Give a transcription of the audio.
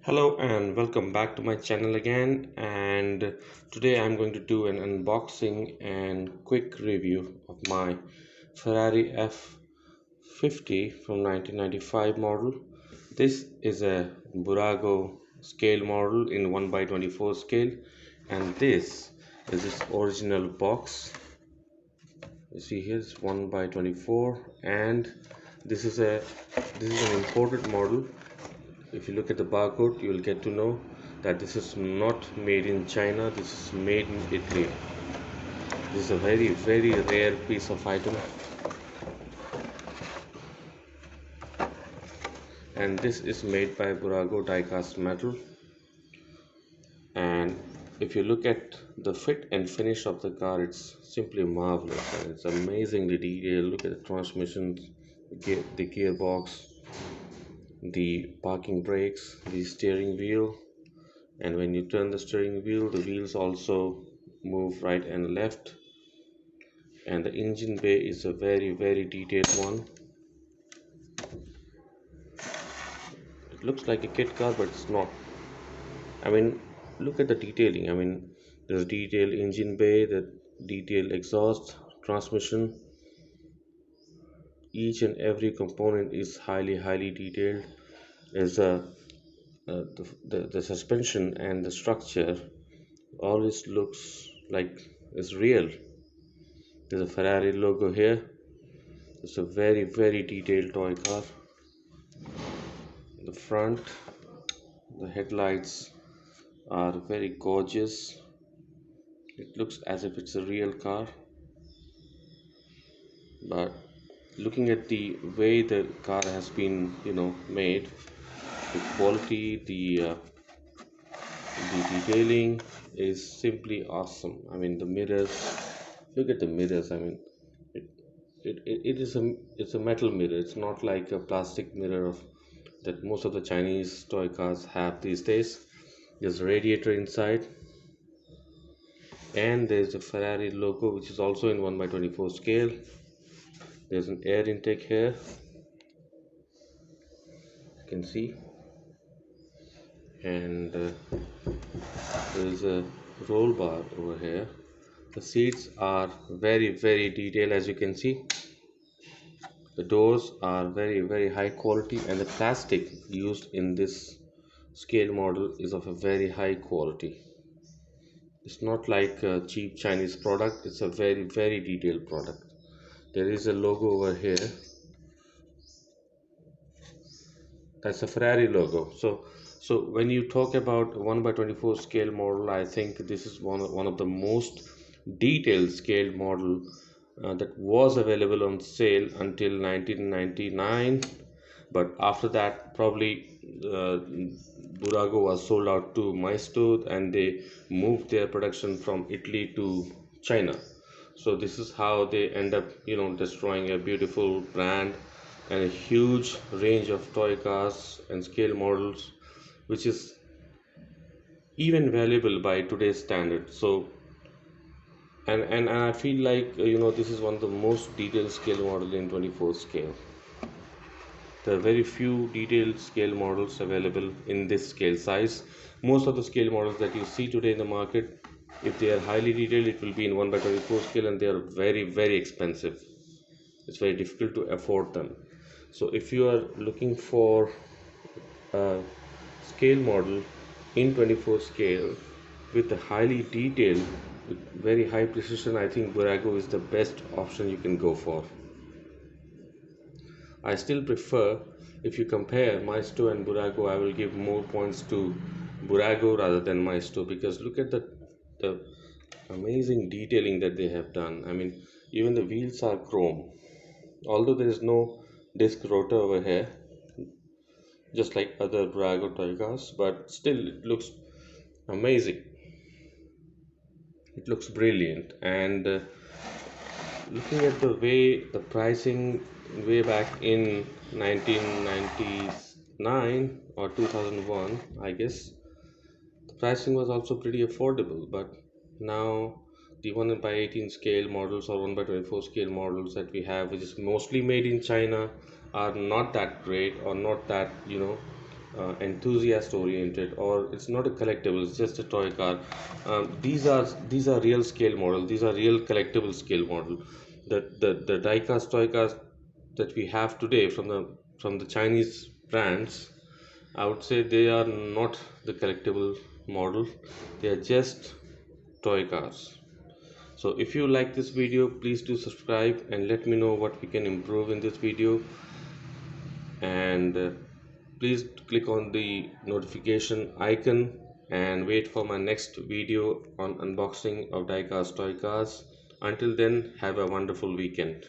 Hello and welcome back to my channel again, and today I'm going to do an unboxing and quick review of my Ferrari F50 from 1995 model. This is a Burago scale model in 1 by 24 scale, and this is its original box. You see here it's 1 by 24, and this is a this is an imported model. If you look at the barcode, you will get to know that this is not made in China, this is made in Italy. This is a very rare piece of item, and this is made by Bburago Diecast metal. And if you look at the fit and finish of the car, it's simply marvelous and it's amazingly detailed. Look at the transmissions, the gearbox, the parking brakes, the steering wheel, and when you turn the steering wheel, the wheels also move right and left. And the engine bay is a very detailed one. It looks like a kit car, but it's not. I mean, look at the detailing. I mean, there's detailed engine bay, the detailed exhaust, transmission. Each and every component is highly detailed. There's the suspension and the structure always looks like it's real. There's a Ferrari logo here. It's a very detailed toy car. The front, the headlights are very gorgeous. It looks as if it's a real car, but looking at the way the car has been, made, the quality, the detailing is simply awesome. I mean, the mirrors. Look at the mirrors. I mean, it it's a metal mirror. It's not like a plastic mirror of that most of the Chinese toy cars have these days. There's a radiator inside, and there's a Ferrari logo which is also in 1 by 24 scale. There's an air intake here, you can see, and there's a roll bar over here. The seats are very detailed, as you can see. The doors are very high quality, and the plastic used in this scale model is of a very high quality. It's not like a cheap Chinese product, it's a very detailed product. There is a logo over here, that's a Ferrari logo. So when you talk about 1 by 24 scale model, I think this is one of the most detailed scale model that was available on sale until 1999, but after that probably Burago was sold out to Maisto, and they moved their production from Italy to China. So this is how they end up, destroying a beautiful brand and a huge range of toy cars and scale models, which is even valuable by today's standards. So and I feel like this is one of the most detailed scale model in 24 scale. There are very few detailed scale models available in this scale size. Most of the scale models that you see today in the market, if they are highly detailed, it will be in 1 by 24 scale, and they are very expensive. It's very difficult to afford them. So if you are looking for a scale model in 24 scale with a highly detailed, with very high precision, I think Bburago is the best option you can go for. I still prefer, if you compare maisto and Bburago, I will give more points to Bburago rather than maisto, because look at the amazing detailing that they have done. I mean, even the wheels are chrome, although there is no disc rotor over here, just like other Bburago toy cars, but still it looks amazing. It looks brilliant, and looking at the way the pricing way back in 1999 or 2001, I guess the pricing was also pretty affordable. But now the 1 by 18 scale models or 1 by 24 scale models that we have, which is mostly made in China, are not that great or not that enthusiast oriented, or it's not a collectible, it's just a toy car. These are real scale model, these are real collectible scale model. The diecast toy cars that we have today from the Chinese brands, I would say they are not the collectible model, they are just toy cars. So if you like this video, please do subscribe and let me know what we can improve in this video. And please click on the notification icon and wait for my next video on unboxing of diecast toy cars. Until then, have a wonderful weekend.